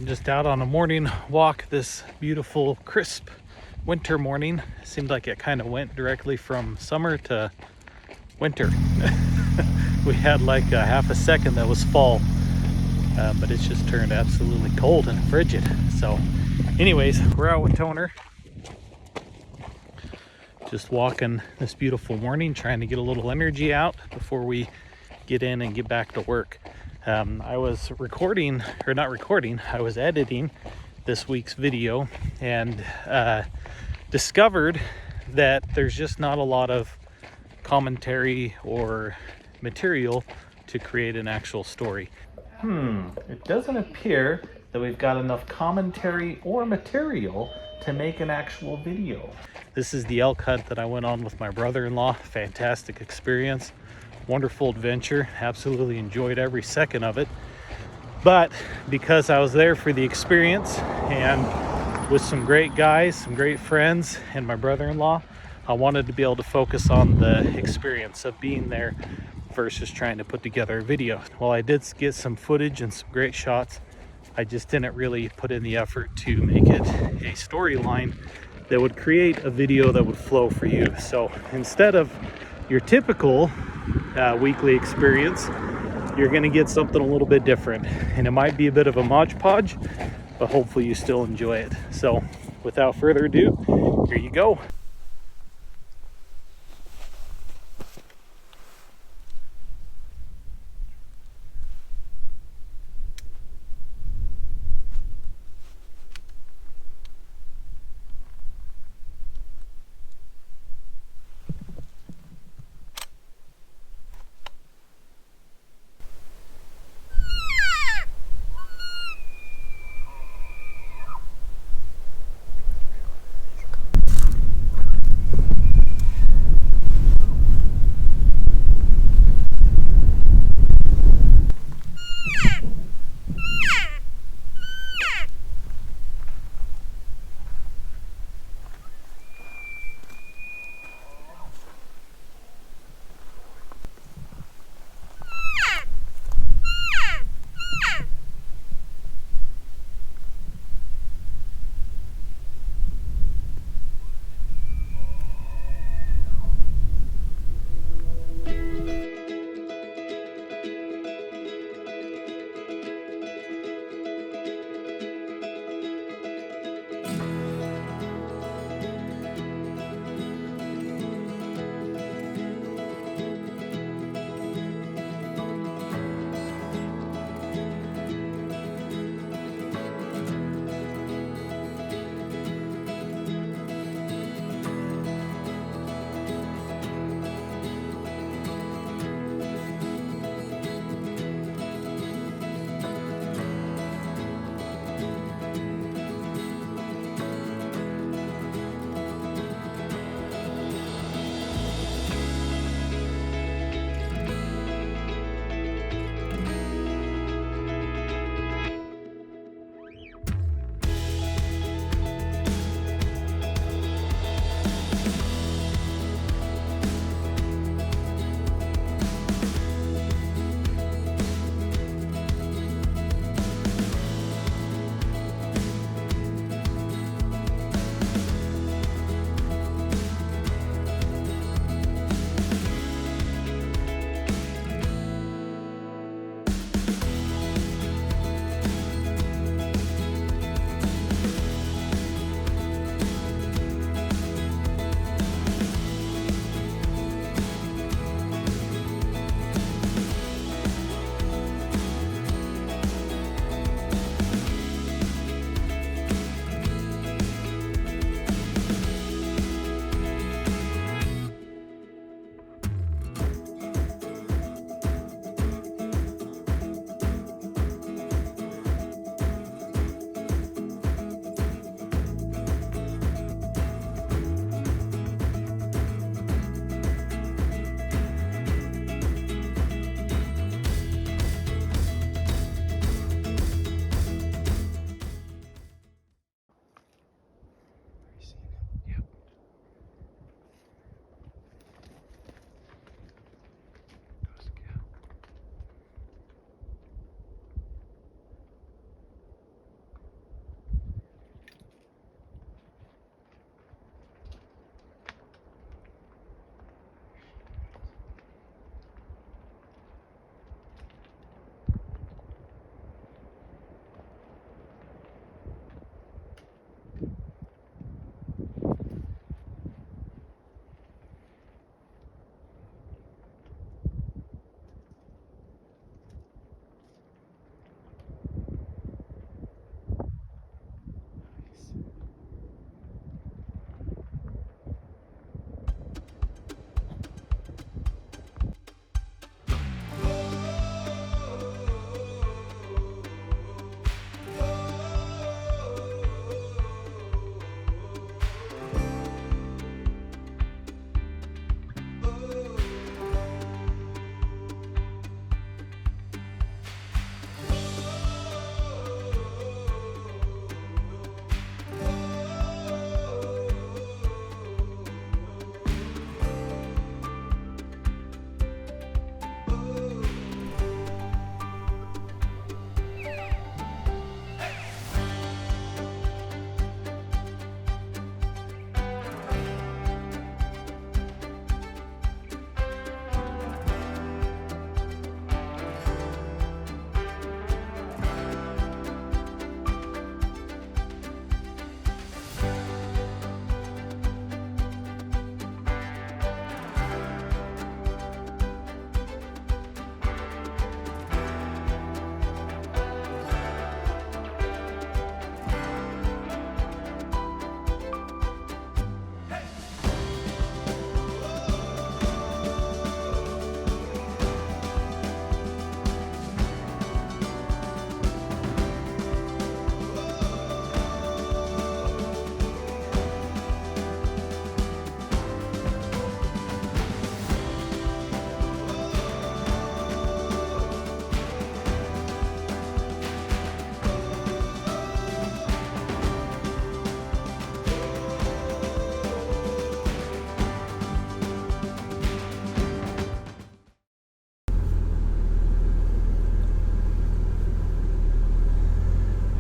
Just out on a morning walk this beautiful crisp winter morning. Seemed like it kind of went directly from summer to winter. We had like a half a second that was fall, but it's just turned absolutely cold and frigid. So anyways, we're out with Toner, just walking this beautiful morning, trying to get a little energy out before we get in and get back to work. I was recording, or not recording, I was editing this week's video and discovered that there's just not a lot of commentary or material to create an actual story. It doesn't appear that we've got enough commentary or material to make an actual video. This is the elk hunt that I went on with my brother-in-law. Fantastic experience. Wonderful adventure. Absolutely enjoyed every second of it. But because I was there for the experience and with some great guys, some great friends, and my brother-in-law, I wanted to be able to focus on the experience of being there versus trying to put together a video. While I did get some footage and some great shots, I just didn't really put in the effort to make it a storyline that would create a video that would flow for you. So instead of your typical weekly experience, you're going to get something a little bit different, and it might be a bit of a Mod Podge, but hopefully you still enjoy it. So without further ado, here you go.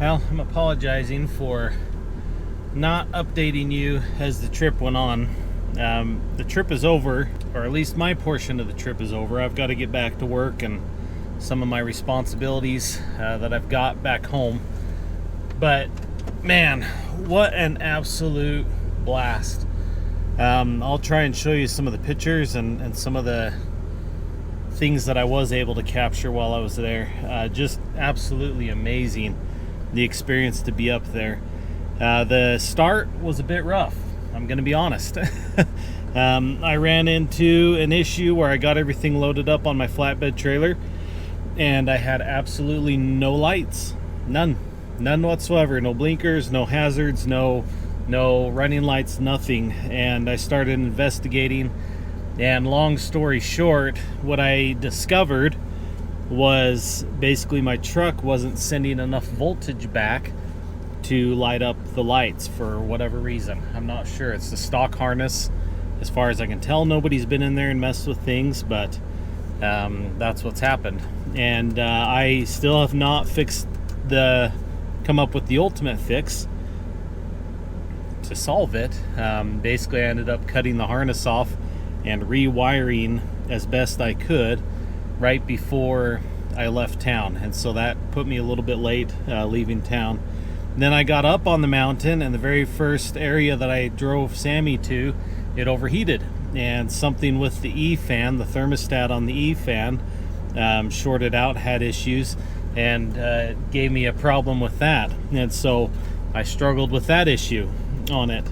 Well, I'm apologizing for not updating you as the trip went on. The trip is over, or at least my portion of the trip is over. I've got to get back to work and some of my responsibilities that I've got back home. But man, what an absolute blast. I'll try and show you some of the pictures and some of the things that I was able to capture while I was there. Just absolutely amazing, the experience to be up there. The start was a bit rough, I'm gonna be honest. I ran into an issue where I got everything loaded up on my flatbed trailer and I had absolutely no lights. None whatsoever. No blinkers, no hazards, no running lights, nothing. And I started investigating, and long story short, what I discovered was basically my truck wasn't sending enough voltage back to light up the lights for whatever reason. I'm not sure. It's the stock harness. As far as I can tell, nobody's been in there and messed with things, but that's what's happened. And I still have not come up with the ultimate fix to solve it. Basically, I ended up cutting the harness off and rewiring as best I could right before I left town, and so that put me a little bit late leaving town. Then I got up on the mountain, and the very first area that I drove Sammy to, it overheated, and something with the E fan, the thermostat on the E fan, shorted out, had issues, and gave me a problem with that. And so I struggled with that issue on it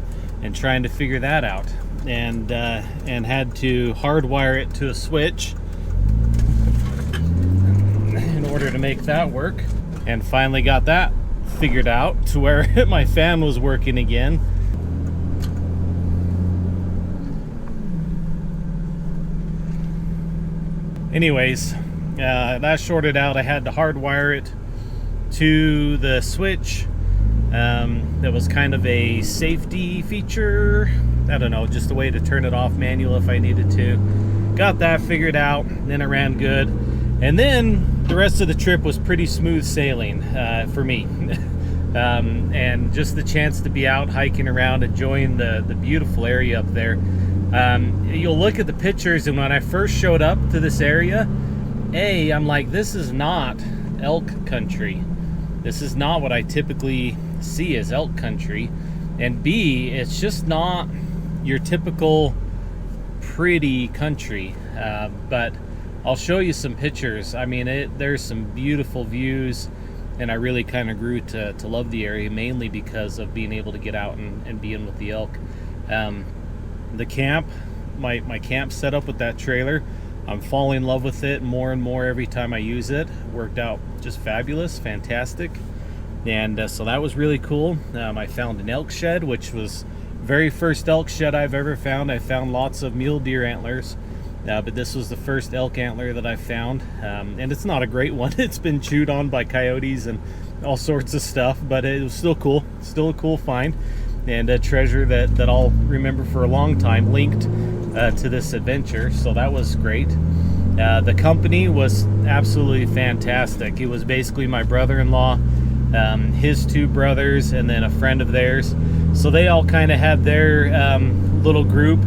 and trying to figure that out, and had to hardwire it to a switch in order to make that work, and finally got that figured out to where my fan was working again. Anyways, that shorted out. I had to hardwire it to the switch. That was kind of a safety feature. I don't know, just a way to turn it off manual if I needed to. Got that figured out, then it ran good. And then the rest of the trip was pretty smooth sailing for me. And just the chance to be out hiking around, enjoying the beautiful area up there. You'll look at the pictures, and when I first showed up to this area, I'm like, this is not elk country. This is not what I typically see as elk country. And B, it's just not your typical pretty country. But I'll show you some pictures. I mean, there's some beautiful views, and I really kind of grew to love the area, mainly because of being able to get out and be in with the elk. The camp, my camp set up with that trailer, I'm falling in love with it more and more every time I use it. Worked out just fabulous, fantastic. And so that was really cool. I found an elk shed, which was very first elk shed I've ever found. I found lots of mule deer antlers, but this was the first elk antler that I found. And it's not a great one. It's been chewed on by coyotes and all sorts of stuff, but it was still cool. Still a cool find, and a treasure that I'll remember for a long time, linked to this adventure. So that was great. The company was absolutely fantastic. It was basically my brother-in-law, his two brothers, and then a friend of theirs. So they all kind of had their little group,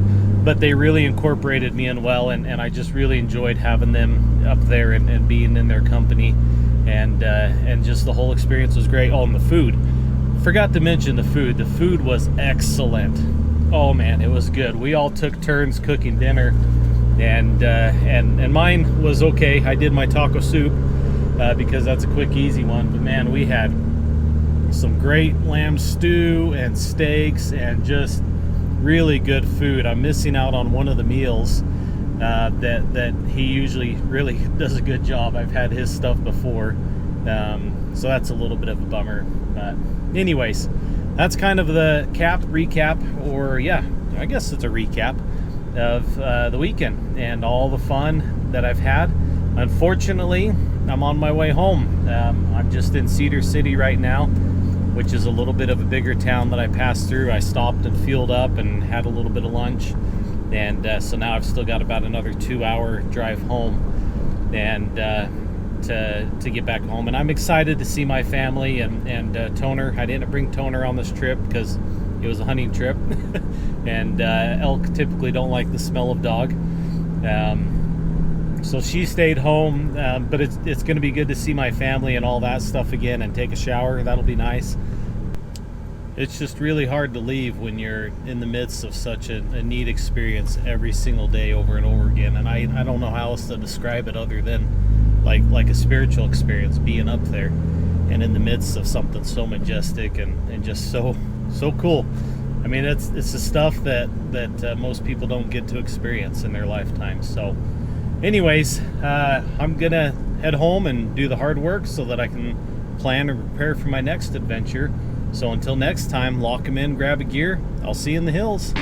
but they really incorporated me in well, and I just really enjoyed having them up there and being in their company, and just the whole experience was great. Oh, and the food. Forgot to mention the food. The food was excellent. Oh man, it was good. We all took turns cooking dinner, and mine was okay. I did my taco soup because that's a quick, easy one. But man, we had some great lamb stew and steaks and just really good food. I'm missing out on one of the meals that he usually really does a good job. I've had his stuff before, so that's a little bit of a bummer. But anyways, that's kind of the recap, or yeah, I guess it's a recap of the weekend and all the fun that I've had. Unfortunately, I'm on my way home. I'm just in Cedar City right now, which is a little bit of a bigger town that I passed through. I stopped and fueled up and had a little bit of lunch, and so now I've still got about another 2-hour drive home. And to get back home. And I'm excited to see my family and Toner. I didn't bring Toner on this trip because it was a hunting trip, and elk typically don't like the smell of dog. So she stayed home, but it's going to be good to see my family and all that stuff again and take a shower. That'll be nice. It's just really hard to leave when you're in the midst of such a neat experience every single day over and over again. And I don't know how else to describe it other than like a spiritual experience, being up there and in the midst of something so majestic and just so cool. I mean, it's the stuff that most people don't get to experience in their lifetime. So anyways, I'm gonna head home and do the hard work so that I can plan and prepare for my next adventure. So until next time, lock them in, grab a gear. I'll see you in the hills.